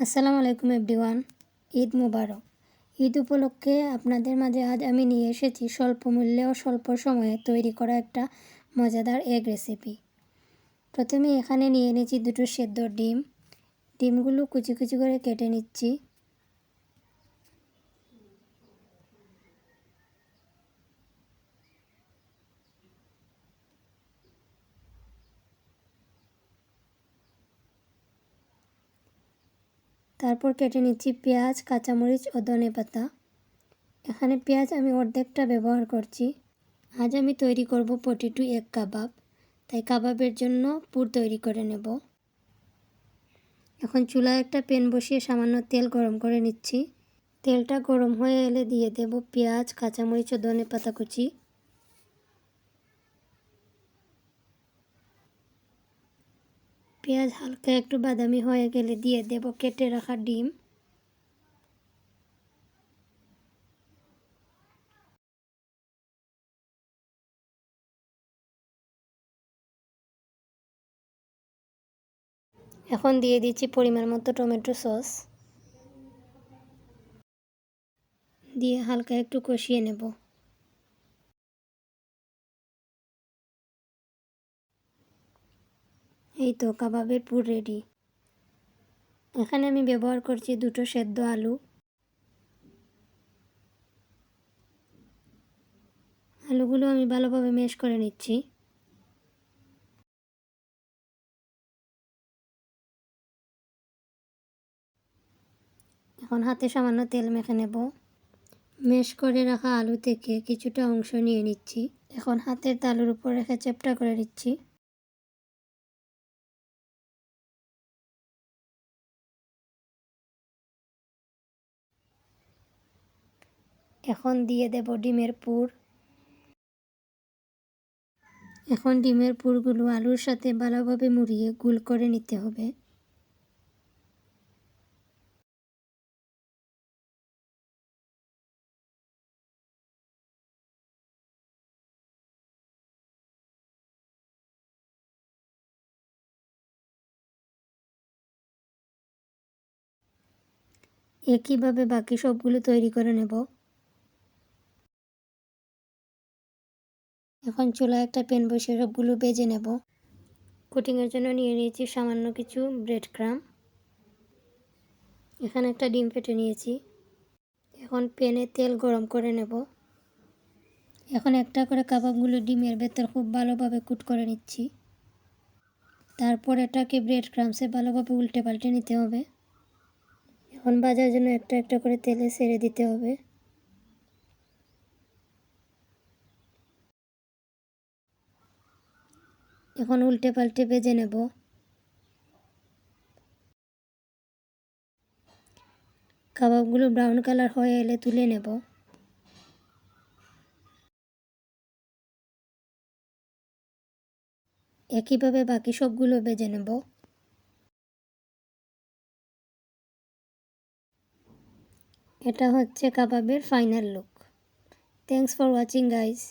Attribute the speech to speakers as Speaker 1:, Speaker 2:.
Speaker 1: আসসালামু আলাইকুম এভরিওয়ান। ঈদ মুবারক। ঈদ উপলক্ষে আপনাদের মাঝে আজ আমি নিয়ে এসেছি স্বল্প মূল্যে ও স্বল্প সময়ে তৈরি করা একটা মজাদার এগ রেসিপি। প্রথমে এখানে নিয়ে নিয়েছি দুটো সেদ্ধ ডিম। ডিমগুলো কুচি কুচি করে কেটে নিচ্ছি। তারপর কেটে নিচ্ছি পেঁয়াজ, কাঁচামরিচ ও ধনেপাতা। এখানে পেঁয়াজ আমি অর্ধেকটা ব্যবহার করছি। আজ আমি তৈরি করব পটেটো এগ কাবাব, তাই কাবাবের জন্য পুর তৈরি করে নেব। এখন চুলায় একটা প্যান বসিয়ে সামান্য তেল গরম করে নিচ্ছি। তেলটা গরম হয়ে এলে দিয়ে দেব পেঁয়াজ, কাঁচামরিচ ও ধনেপাতা কুচি। পেঁয়াজ হালকা একটু বাদামি হয়ে গেলে দিয়ে দেব কেটে রাখা ডিম। এখন দিয়ে দিচ্ছি পরিমাণ মতো টমেটো সস, দিয়ে হালকা একটু কষিয়ে নেব। এই তো কাবাবের পুর রেডি। এখানে আমি ব্যবহার করছি দুটো সেদ্ধ আলু। আলুগুলো আমি ভালোভাবে ম্যাশ করে নিচ্ছি। এখন হাতে সামান্য তেল মেখে নেব। ম্যাশ করে রাখা আলু থেকে কিছুটা অংশ নিয়ে নিচ্ছি। এখন হাতের তালুর উপর রেখে চ্যাপ্টা করে নিচ্ছি। এখন দিয়ে দেব ডিমের পুর। এখন ডিমের পুরগুলো আলুর সাথে ভালোভাবে মুড়িয়ে গোল করে নিতে হবে। একইভাবে বাকি সবগুলো তৈরি করে নেব। এখন চুলায় একটা প্যান বসিয়ে সবগুলো ভেজে নেব। কোটিংয়ের জন্য নিয়ে নিয়েছি সামান্য কিছু ব্রেড ক্রাম্ব। এখানে একটা ডিম ফেটে নিয়েছি। এখন প্যানে তেল গরম করে নেব। এখন একটা করে কাবাবগুলো ডিমের ভেতর খুব ভালোভাবে কুট করে নিচ্ছি। তারপর এটাকে ব্রেড ক্রাম্বসে ভালোভাবে উল্টে পাল্টে নিতে হবে। এখন ভাজার জন্য একটা একটা করে তেলে ছেড়ে দিতে হবে। এখন উল্টে পাল্টে ভেজে নেব। কাবাবগুলো ব্রাউন কালার হয়ে এলে তুলে নেব। একইভাবে বাকি সবগুলো ভেজে নেব। এটা হচ্ছে কাবাবের final look. Thanks for watching guys.